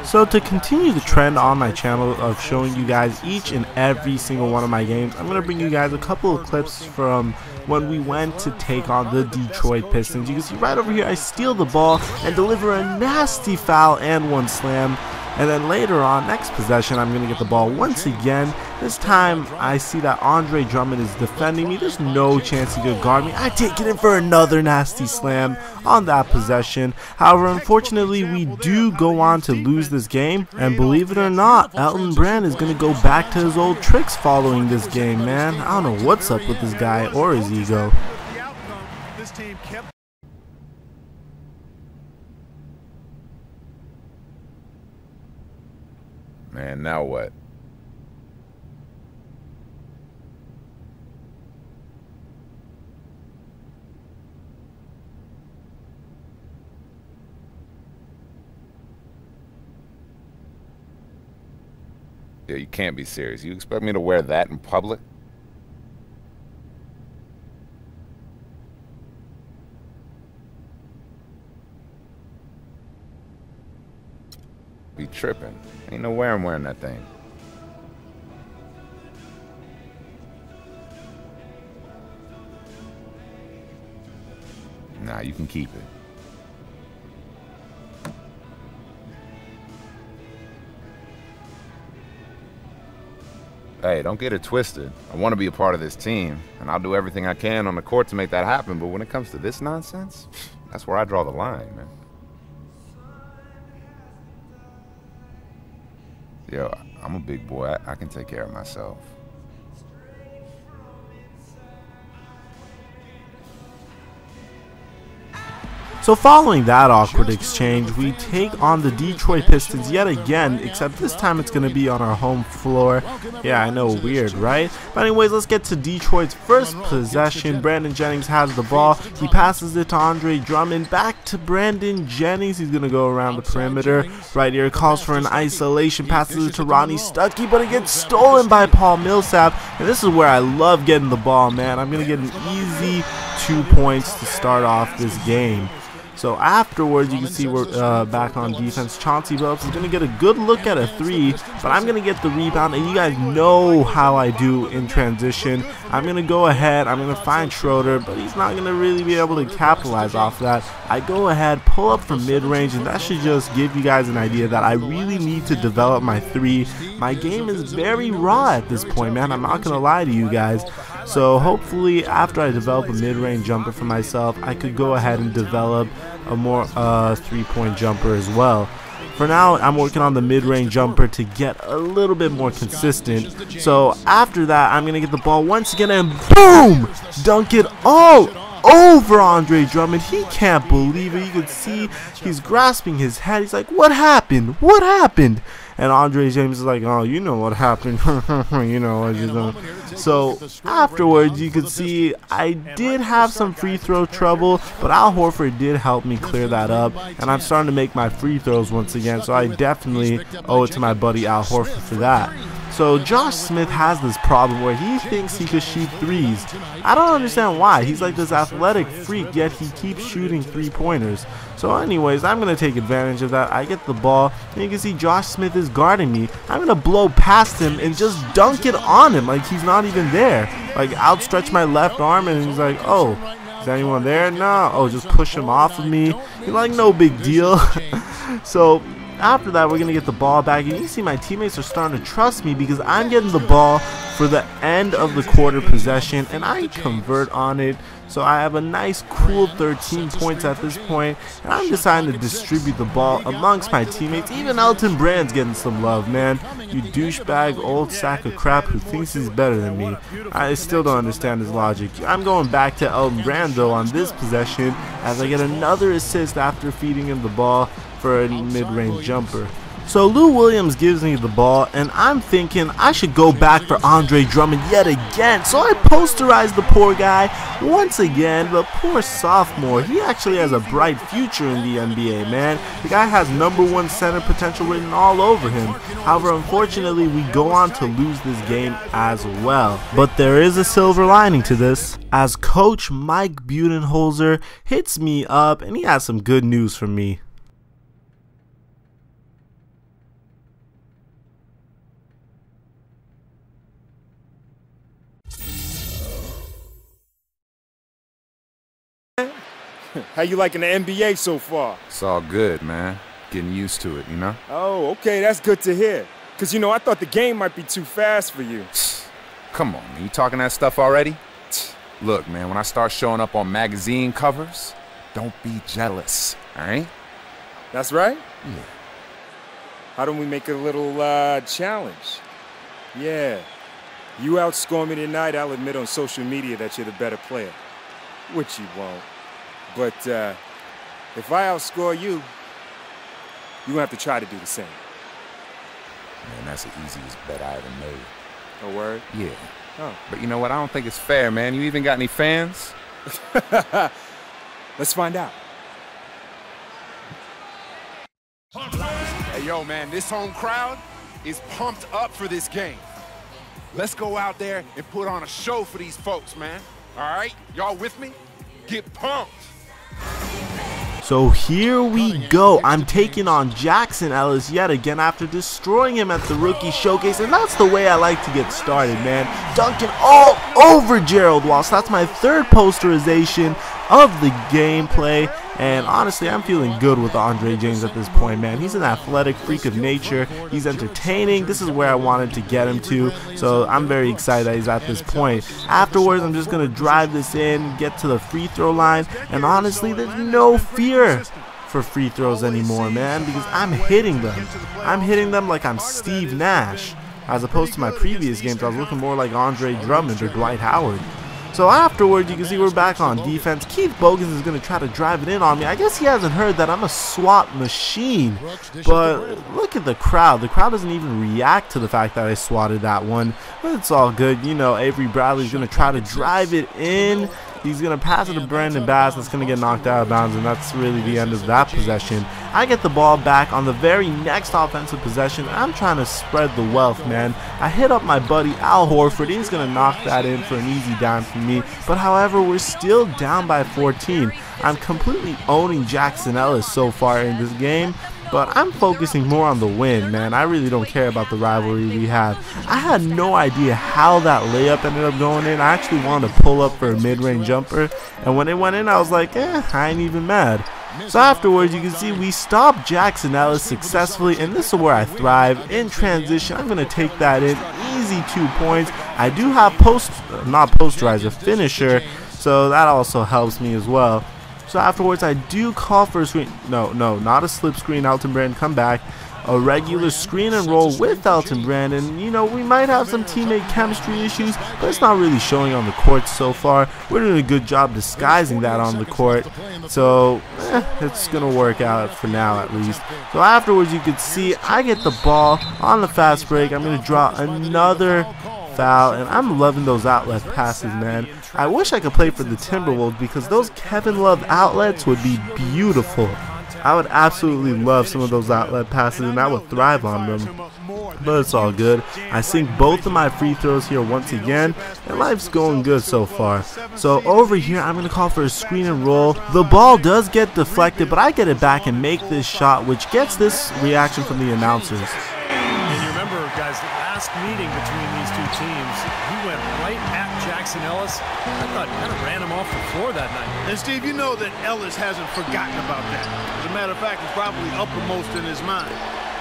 So to continue the trend on my channel of showing you guys each and every single one of my games, I'm going to bring you guys a couple of clips from when we went to take on the Detroit Pistons. You can see right over here I steal the ball and deliver a nasty foul and one slam. And then later on, next possession, I'm going to get the ball once again. This time, I see that Andre Drummond is defending me. There's no chance he could guard me. I take it in for another nasty slam on that possession. However, unfortunately, we do go on to lose this game. And believe it or not, Elton Brand is going to go back to his old tricks following this game, man. I don't know what's up with this guy or his ego. Man, now what? Yeah, you can't be serious. You expect me to wear that in public? Be tripping. Ain't no way I'm wearing that thing. Nah, you can keep it. Hey, don't get it twisted. I want to be a part of this team, and I'll do everything I can on the court to make that happen, but when it comes to this nonsense, that's where I draw the line, man. Yo, I'm a big boy. I can take care of myself. So following that awkward exchange, we take on the Detroit Pistons yet again, except this time it's going to be on our home floor. Yeah, I know, weird, right? But anyways, let's get to Detroit's first possession. Brandon Jennings has the ball. He passes it to Andre Drummond. Back to Brandon Jennings. He's going to go around the perimeter. Right here, calls for an isolation. Passes it to Ronnie Stuckey, but it gets stolen by Paul Millsap. And this is where I love getting the ball, man. I'm going to get an easy 2 points to start off this game. So afterwards, you can see we're back on defense. Chauncey Billups is going to get a good look at a three, but I'm going to get the rebound, and you guys know how I do in transition. I'm going to go ahead, I'm going to find Schroeder, but he's not going to really be able to capitalize off that. I go ahead, pull up from mid-range, and that should just give you guys an idea that I really need to develop my three. My game is very raw at this point, man. I'm not going to lie to you guys. So hopefully after I develop a mid-range jumper for myself, I could go ahead and develop a more three-point jumper as well. For now, I'm working on the mid-range jumper to get a little bit more consistent. So after that, I'm going to get the ball once again and boom! Dunk it all over Andre Drummond. He can't believe it. You can see he's grasping his head. He's like, what happened? What happened? And Andre James is like, oh, you know what happened. You know what you know. So afterwards, you could see I did have some free throw trouble, but Al Horford did help me clear that up. And I'm starting to make my free throws once again. So I definitely owe it to my buddy Al Horford for that. So Josh Smith has this problem where he thinks he could shoot threes. I don't understand why. He's like this athletic freak, yet he keeps shooting three-pointers. So anyways, I'm going to take advantage of that. I get the ball, and you can see Josh Smith is guarding me. I'm going to blow past him and just dunk it on him like he's not even there. Like, outstretch my left arm, and he's like, oh, is anyone there? No. Oh, just push him off of me. You're like, no big deal. So after that, we're going to get the ball back, and you see my teammates are starting to trust me because I'm getting the ball for the end of the quarter possession, and I convert on it. So I have a nice cool 13 points at this point, and I'm deciding to distribute the ball amongst my teammates. Even Elton Brand's getting some love, man. You douchebag old sack of crap who thinks he's better than me. I still don't understand his logic. I'm going back to Elton Brand though on this possession as I get another assist after feeding him the ball for a mid-range jumper. So Lou Williams gives me the ball, and I'm thinking I should go back for Andre Drummond yet again. So I posterize the poor guy once again. The poor sophomore, he actually has a bright future in the NBA, man. The guy has #1 center potential written all over him. However, unfortunately, we go on to lose this game as well. But there is a silver lining to this, as Coach Mike Budenholzer hits me up, and he has some good news for me. How you liking the NBA so far? It's all good, man. Getting used to it, you know? Oh, okay, that's good to hear. Because, you know, I thought the game might be too fast for you. Come on, man. You talking that stuff already? Look, man, when I start showing up on magazine covers, don't be jealous, all right? That's right? Yeah. How don't we make it a little challenge? Yeah. You outscore me tonight, I'll admit on social media that you're the better player. Which you won't. But if I outscore you, you're gonna have to try to do the same. Man, that's the easiest bet I ever made. A word? Yeah. Oh. But you know what? I don't think it's fair, man. You even got any fans? Let's find out. Hey, yo, man, this home crowd is pumped up for this game. Let's go out there and put on a show for these folks, man. All right? Y'all with me? Get pumped. So here we go. I'm taking on Jackson Ellis yet again after destroying him at the Rookie Showcase, and that's the way I like to get started, man. Dunking all over Gerald Walsh. That's my third posterization of the gameplay, and honestly, I'm feeling good with Andre James at this point, man. He's an athletic freak of nature. He's entertaining. This is where I wanted to get him to, so I'm very excited that he's at this point. Afterwards, I'm just going to drive this in, get to the free throw line, and honestly, there's no fear for free throws anymore, man, because I'm hitting them. I'm hitting them like I'm Steve Nash, as opposed to my previous games. I was looking more like Andre Drummond or Dwight Howard. So afterwards, you can see we're back on defense. Keith Bogans is going to try to drive it in on me. I guess he hasn't heard that I'm a swat machine. But look at the crowd. The crowd doesn't even react to the fact that I swatted that one. But it's all good. You know, Avery Bradley's going to try to drive it in. He's going to pass it to Brandon Bass. That's going to get knocked out of bounds, and that's really the end of that possession. I get the ball back on the very next offensive possession. I'm trying to spread the wealth, man. I hit up my buddy Al Horford. He's going to knock that in for an easy dime for me. But however, we're still down by 14. I'm completely owning Jackson Ellis so far in this game. But I'm focusing more on the win, man. I really don't care about the rivalry we have. I had no idea how that layup ended up going in. I actually wanted to pull up for a mid-range jumper, and when it went in, I was like, I ain't even mad. So afterwards, you can see we stopped Jackson Ellis successfully, and this is where I thrive. In transition, I'm going to take that in. Easy 2 points. I do have not posterize, a finisher, so that also helps me as well. So afterwards, I do call for a screen. No, not a slip screen. Elton Brand come back. A regular screen and roll with Elton Brand. And, you know, we might have some teammate chemistry issues, but it's not really showing on the court so far. We're doing a good job disguising that on the court. So, it's going to work out for now at least. So afterwards, you can see I get the ball on the fast break. I'm going to draw another foul, and I'm loving those outlet passes, man. I wish I could play for the Timberwolves because those Kevin Love outlets would be beautiful. I would absolutely love some of those outlet passes, and I would thrive on them. But it's all good. I sink both of my free throws here once again, and life's going good so far. So over here, I'm going to call for a screen and roll. The ball does get deflected, but I get it back and make this shot, which gets this reaction from the announcers. And you remember, guys, the last meeting between these two teams, he went right at Jackson Ellis. I thought he kind of ran him off the floor that night. And Steve, you know that Ellis hasn't forgotten about that. As a matter of fact, it's probably uppermost in his mind.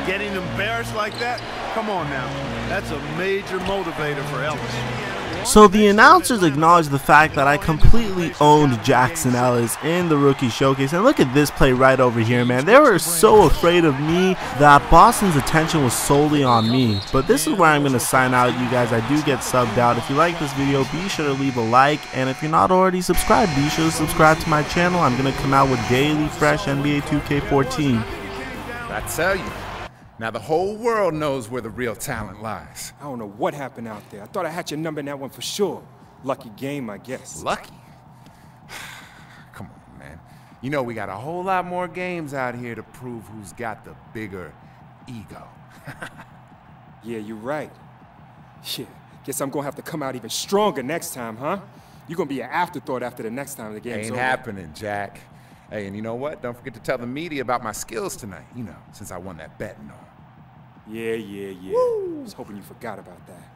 Getting embarrassed like that? Come on now. That's a major motivator for Ellis. So the announcers acknowledged the fact that I completely owned Jackson Ellis in the Rookie Showcase. And look at this play right over here, man. They were so afraid of me that Boston's attention was solely on me. But this is where I'm going to sign out, you guys. I do get subbed out. If you like this video, be sure to leave a like. And if you're not already subscribed, be sure to subscribe to my channel. I'm going to come out with daily fresh NBA 2K14. I tell you. Now the whole world knows where the real talent lies. I don't know what happened out there. I thought I had your number in that one for sure. Lucky game, I guess. Lucky? Come on, man. You know we got a whole lot more games out here to prove who's got the bigger ego. Yeah, you're right. Shit, guess I'm gonna have to come out even stronger next time, huh? You're gonna be an afterthought after the next time the game's over. Ain't happening, Jack. Hey, and you know what? Don't forget to tell the media about my skills tonight, you know, since I won that bet and all. Yeah. Woo! I was hoping you forgot about that.